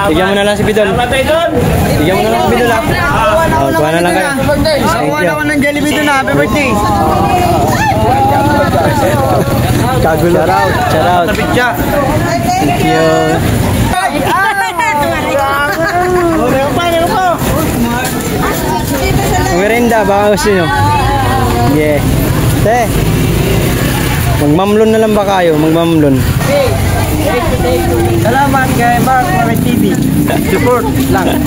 Bigyan mo na lang si Bidol. Bigyan mo na lang si Bidol, ha? Kuha na lang kayo. Kuha na ako ng Jollibee doon, happy birthday. Kagulo. Shout out. Thank you. Merenda, baka gusto nyo. Yeah. Te, magmamlon na lang ba kayo? Magmamlon. Salamat kay Mark Warren TV. Support lang.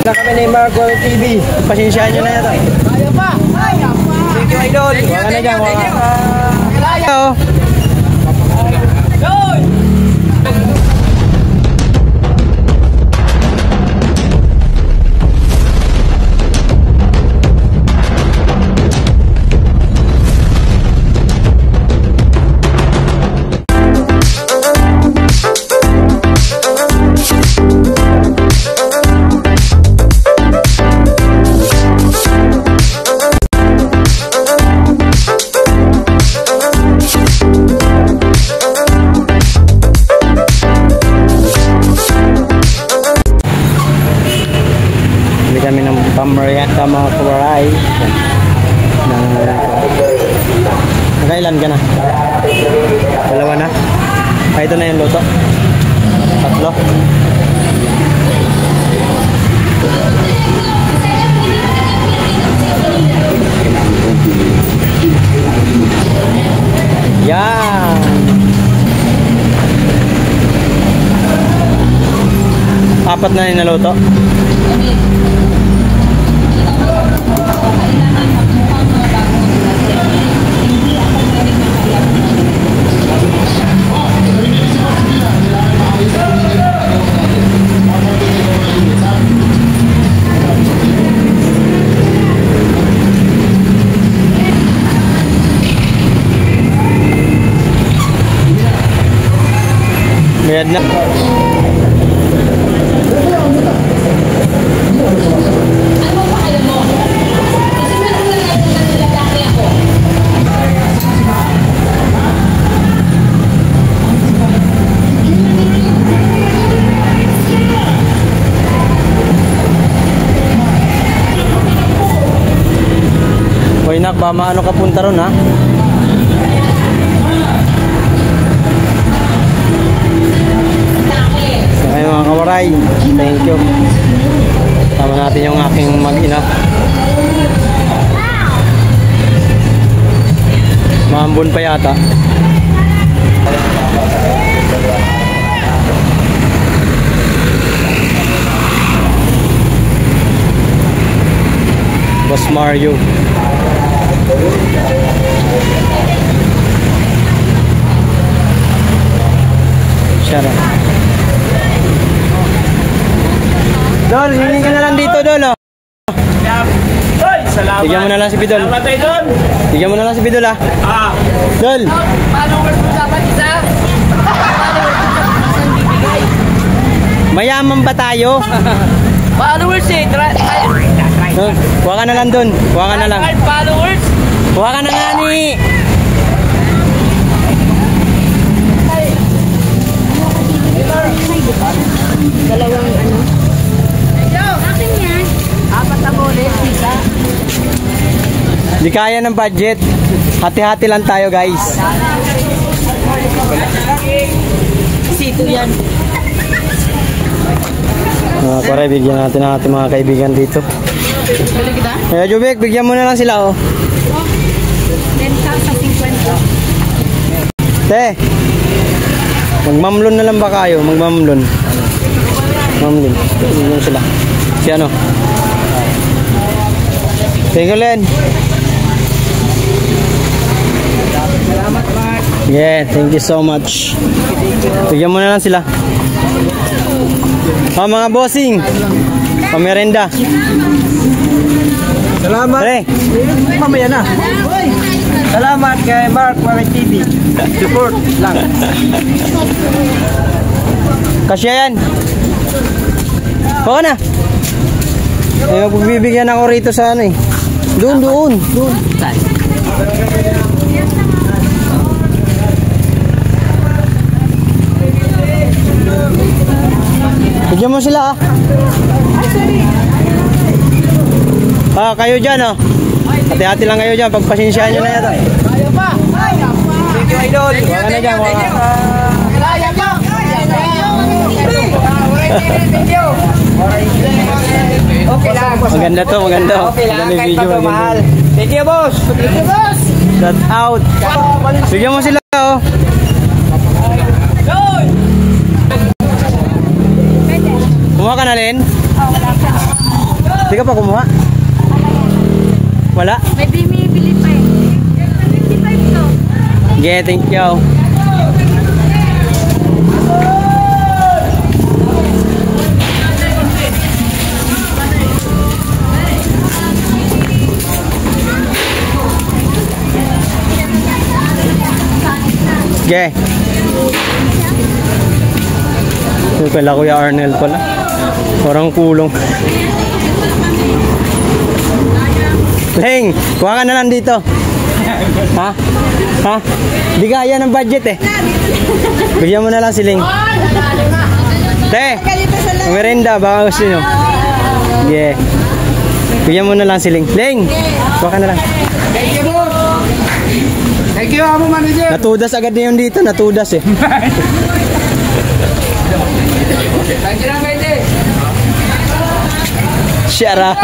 Na kami ni Mark Warren TV. Pasensyahan nyo na ito. Ayaw pa. Thank you, idol. Waka na dyan, waka. Hello. Kami ng pamariata mga kawaray. Nakailan ka na? Dalawa na? Ito na yung luto? Tatlo? Yan! Apat na yung naluto? Bayad na. Hoy nak, ba maano ka punta ron, ha? Okay mga kawaray, thank you. Tama natin yung aking mag-ina. Maambon pa yata. Boss Mario. Sarap. Dol, hiling ka na lang dito, Dol, oh. Bigyan mo na lang si Bidol. Bigyan mo na lang si Bidol, ha? Dol. Followers mo dapat isa. Mayaman ba tayo? Followers eh. Kuha ka na lang dun. Kuha ka na lang. Followers. Kuha ka na nga ni. Dalawang ano? Akin yan. Apat na bolet, isa. Di kaya ng budget. Hati-hati lang tayo, guys. Sito yan. Mga pare, bigyan natin ang ating mga kaibigan dito. Bili kita? Kaya Jubek, bigyan mo na lang sila, oh. 10,000 sa 50. Te, magmamlon na lang ba kayo? Magmamlon. Mamlon. Bigyan sila. Si ano? Thank you, Len. Salamat, Mark. Yeah, thank you so much. Bigyan mo na lang sila. Mga bossing. Pamerenda. Salamat. Pre. Mamaya na. Salamat kay Mark Warren TV. Support lang. Kasya yan. Baka na. Eh, magbibigyan ako rito sa ano eh. Doon. Bigyan mo sila, ah. Ah, kayo dyan, oh. Hati-hati lang kayo dyan. Pagpasensyahan nyo na yata. Kaya pa! Thank you, idol! Wala na dyan, wala. Kaya pa! Thank you! Okay lang. Maganda to, maganda. Okay lang, Maganda yung kahit video, pa maganda. mahal. Thank you, boss! Thank you, boss! Shout out. Bigyan mo sila, oh. Kumuha ka na, Len? Oh, wala pa. Di ka pa kumuha? Wala? May bumibili pa eh. 55 to. Yeah, thank you. Yeah. Yung pala Kuya Arnel pala. Parang kulong. Leng, kuha ka na lang dito. Ha? Ha? Di kaya ng budget eh. Bigyan mo na lang si Leng. Te, merenda, baka gusto nyo. Yeah. Bigyan mo na lang si Leng. Leng, kuha ka na lang. Thank you, boss! Thank you, amo manager! Natudas agad na yun dito, natudas eh. Thank you lang, Kaite! Shut up.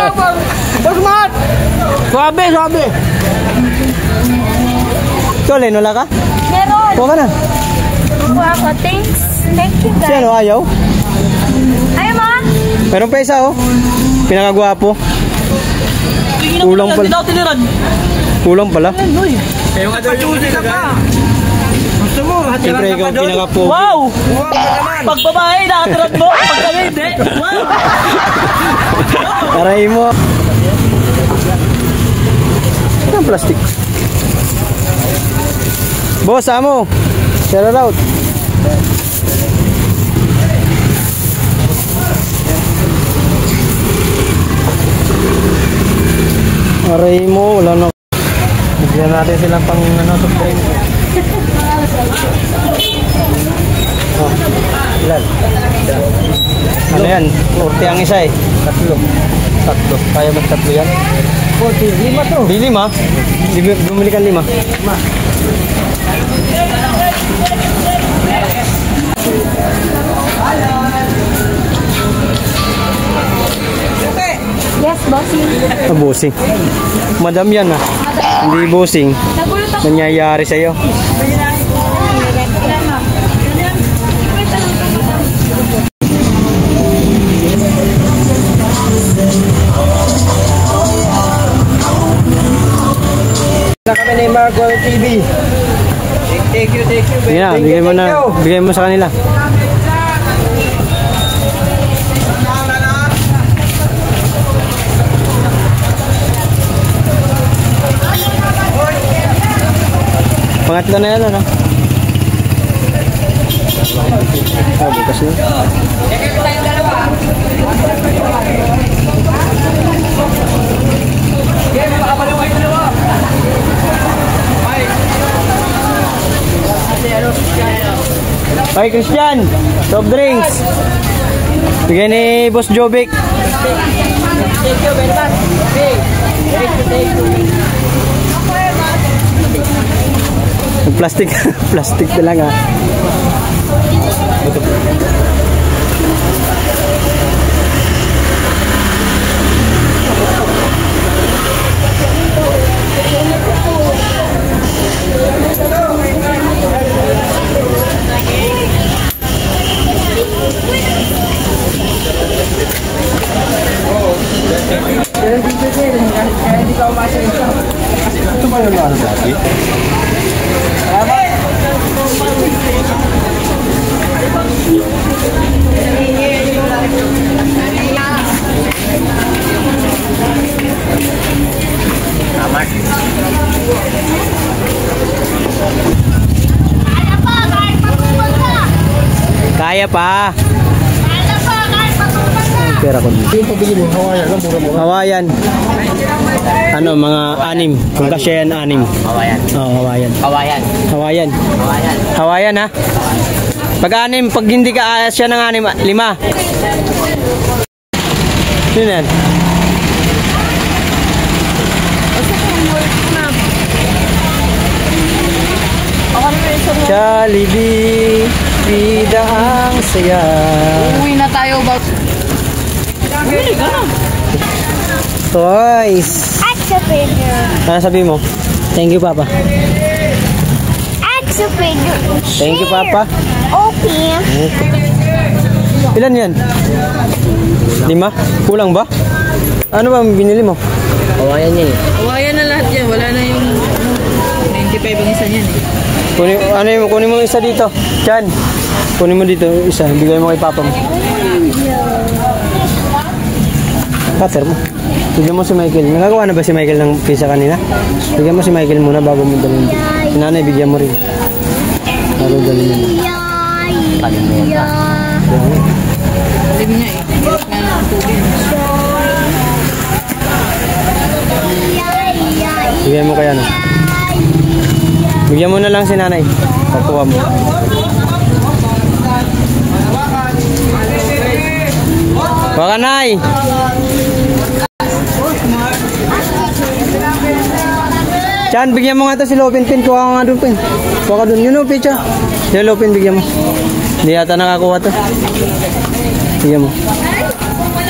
Boss Matt! Suabe, suabe! Ikaw, Len, wala ka? Meron. Kuha ka na. Kuha ko. Thanks. Thank you, Si guys. ano, ayaw? Ayaw mo? Meron pa isa, oh. Pinakagwapo. Kulang pala. Kulang pala. Kayo nga daw yung ka pa! Gusto mo, Siyempre, ikaw pinakapogi. Wow! Huwag ka naman! Pag babae, nakatirad mo. Pag kami, hindi. Wow! Aray mo. Ano ang plastic? Boss, amo. Shout out. Aray mo, wala na. Bigyan natin silang pang soft drink. Oh, ilan? Ano yan? 40 ang isa eh. Tatlo. Kaya ba tatlo yan? 40, 5 to! Di 5. Bumili ka 5. Yes, bossing. Bossing. Madam yan ah. Hindi bossing. Nagulat ako. Nangyayari sa'yo. Na kami ni Marco TV. Thank you. Sige na, bigay mo na. Bigay mo sa kanila. Pangatlo na yan, ano? Oh, bukas na. Ay, Christian! Soft drinks! Bigay ni Boss Jovic. Thank you very much. Thank you. Plastic. Plastic na lang ah. Ito ba yung ano dati? Kaya pa. Ang pera ko dito. Yung pabili mo, Hawaiian lang, mura-mura. Hawaiian. Ano, mga 6. Kung kasya yan, 6. Kawayan. Oo, Hawaiian. Kawayan. Hawaiian. Kawayan. Hawaiian ha? Pag-anim, pag hindi ka ayas siya ng 6, 5. Yun yan. Jollibee, vida ang saya. Uwi na tayo ba? Toys. Action figure. Ano sabi mo? Thank you, Papa. Action figure. Thank you, Papa. Okay. Ilan yan? 5? Kulang ba? Ano ba binili mo? Kawayan niya eh. Kawayan na lahat yan. Wala na yung 95 ang isa niyan eh. Kunin mo isa dito. Chan. Kunin mo dito isa. Bigay mo kay Papa mo. Cutter mo. Bigyan mo si Michael. Nagagawa na ba si Michael ng pizza kanina? Bigyan mo si Michael muna bago mo dalhin. Si nanay, bigyan mo rin. Bago dalhin mo. Kalimutan. Sabi nga eh. Hirap nga ng tubig. Bigyan mo kaya na. Bigyan mo na lang si nanay. Pakuha mo. Baka nay. Chan, bigyan mo nga ito si Lopin Pin. Kuha ka nga doon, Pin. Kuha ka doon. Yun o, Picha. Si Lopin, bigyan mo. Hindi yata nakakuha ito. Bigyan mo.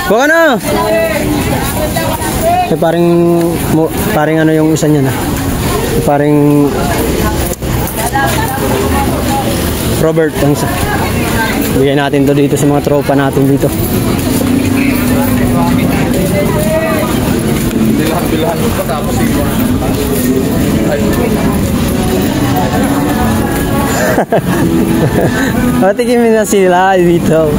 Kuha ka na. Eh, paring ano yung isa niya na. Paring Robert ang isa. Bigyan natin to dito sa mga tropa natin dito. Bilahan mo pa tapos ikaw. Matikimin na sila dito.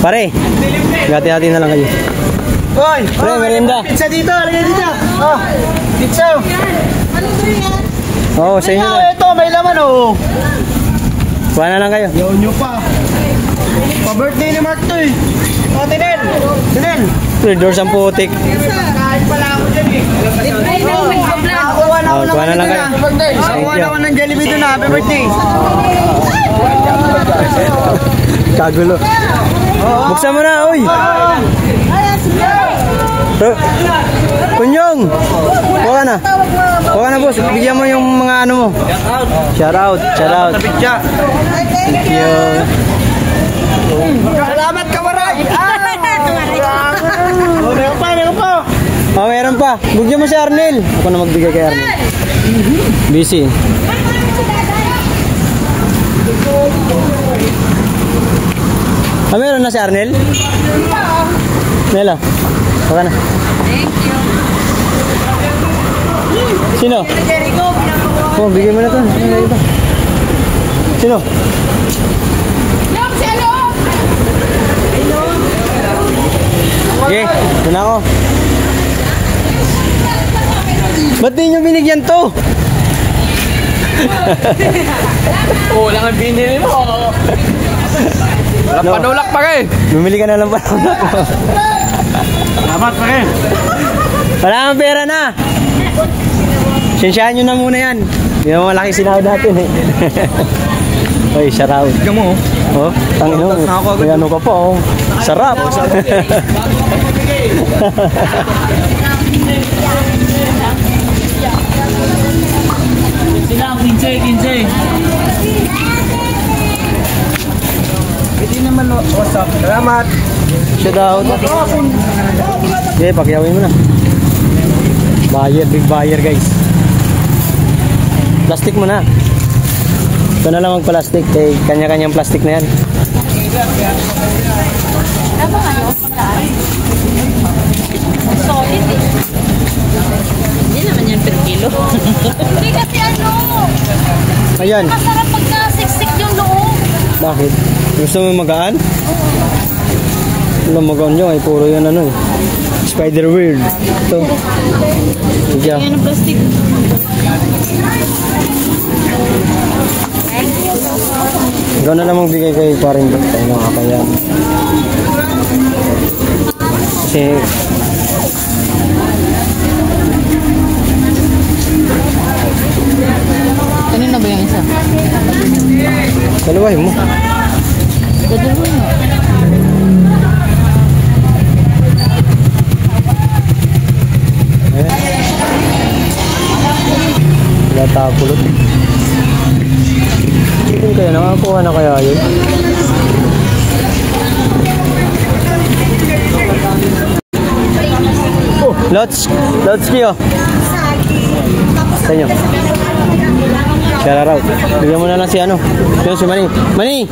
Pare, hati-hati na lang kayo. Hoy! Pre, merienda. Pizza dito! Lagyan dito! Oh! Pizza! Oo, sa inyo na. Ito, may laman oh! Kuha na lang kayo. Yaw nyo pa! Pa-birthday ni Mark to eh! Oh, Tinel! Tinel! Doors ang putik. Kahit pala ako dyan eh! Nakakuha na ako Kuha na lang kayo. Nakakuha na ako ng Jollibee doon na. Happy birthday! Kagulo. Buksan mo na, oy! Kunyong! Kuha ka na. Kuha ka na, boss. Bigyan mo yung mga ano mo. Shout out. Shout out. Thank you. Salamat ka, Maray! Oh, meron pa, meron pa! Oh, meron pa. Bigyan mo si Arnel. Ako na magbigay kay Arnel. Busy. Ah, meron na si Arnel? Nela. Baka na. Thank you. Sino? Oh, bigyan mo na to. Sino? Okay, ito na ako. Ba't di nyo binigyan to? Lang ang binili mo! Walang panulak pa rin! Bumili ka na lang panulak mo. Salamat pa rin! Wala kang pera na. Sensyahan nyo na muna yan. Hindi naman malaki sinahod natin eh. Oy, shout out. Tignan mo Oh, tangin mo. May ano ka pa oh. Sarap. Sila, 15. Hindi naman what's up? Salamat! Shout out. Okay, pakyawin mo na. Buyer, big buyer guys. Plastic mo na. Ito na lang mag-plastic. Eh, kanya-kanyang plastic na yan. Solid eh. Hindi naman yan per kilo. Hindi kasi ano. Ayan. Masarap pag nasiksik yung loob. Bakit? Gusto mo magaan? Wala magaan nyo. Ay, puro yan ano eh. Spider weird. Ito. Sige. Yan ang plastic. Ikaw na lang magbigay kay paring doktor. Ano nga kaya? Kasi Dalawahin mo. Wala tapulot. Yun kaya, nakakuha na kaya yun? Oh, lots kayo. Sa inyo. Shout out. Bigyan mo na lang si ano. Yun si Manny. Manny!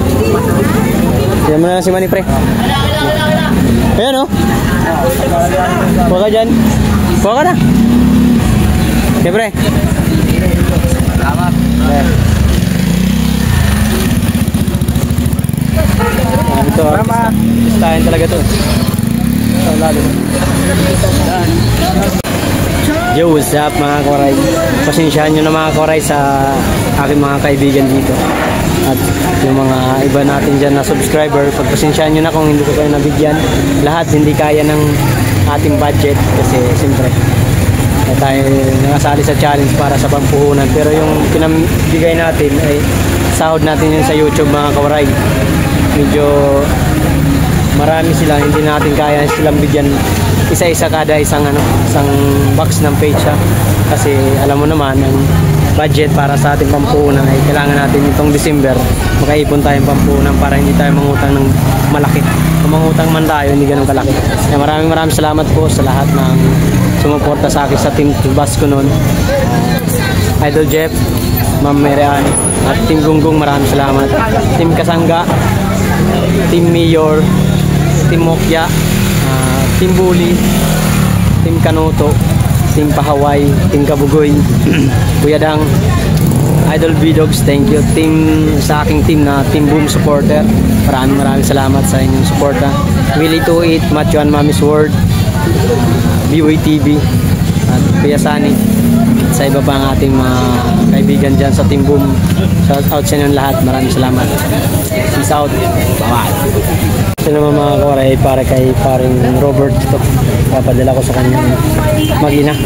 Bigyan mo na lang si Manny, pre. Ayan, oh. Huwag ka dyan. Huwag ka na. Okay, pre. Salamat. Ito, listahin talaga to. Ito, lalo. Yo, what's up mga koray? Pasensyahan nyo na mga koray sa aking mga kaibigan dito. At yung mga iba natin dyan na subscriber, pagpasensyahan nyo na kung hindi ko kayo nabigyan. Lahat hindi kaya ng ating budget kasi siyempre tayo nakasali sa challenge para sa pampuhunan. Pero yung pinamigay natin ay sahod natin yun sa YouTube mga koray. Medyo marami sila, hindi natin kaya silang bigyan isa-isa kada isang box ng page ha. Kasi alam mo naman ang budget para sa ating pampuhunan ay kailangan natin itong December makaipon tayong pampuhunan para hindi tayo mangutang ng malaki. Kung mangutang man tayo hindi ganun kalaki. Kaya maraming salamat po sa lahat ng sumuporta sa akin sa Team Bus ko noon. Idol Jeff, Ma'am Merian at Team Gunggong, maraming salamat. Team Kasangga, Team Mayor, Team Mokya, Team Bully, Team Kanuto, Team Pahaway, Team Kabugoy, Kuya Dang, Idol B-Dogs, thank you. Team sa aking team na Team Boom supporter, maraming salamat sa inyong suporta. Willie 28, Matthew and Mami's World, BOY TV, at Kuya Sani, at sa iba pa ang ating mga kaibigan dyan sa Team Boom. Shout out sa inyong lahat, maraming salamat. Peace out, bye-bye. Ito naman mga koray para kay paring Robert ito. Papadala ko sa kanyang mag-ina.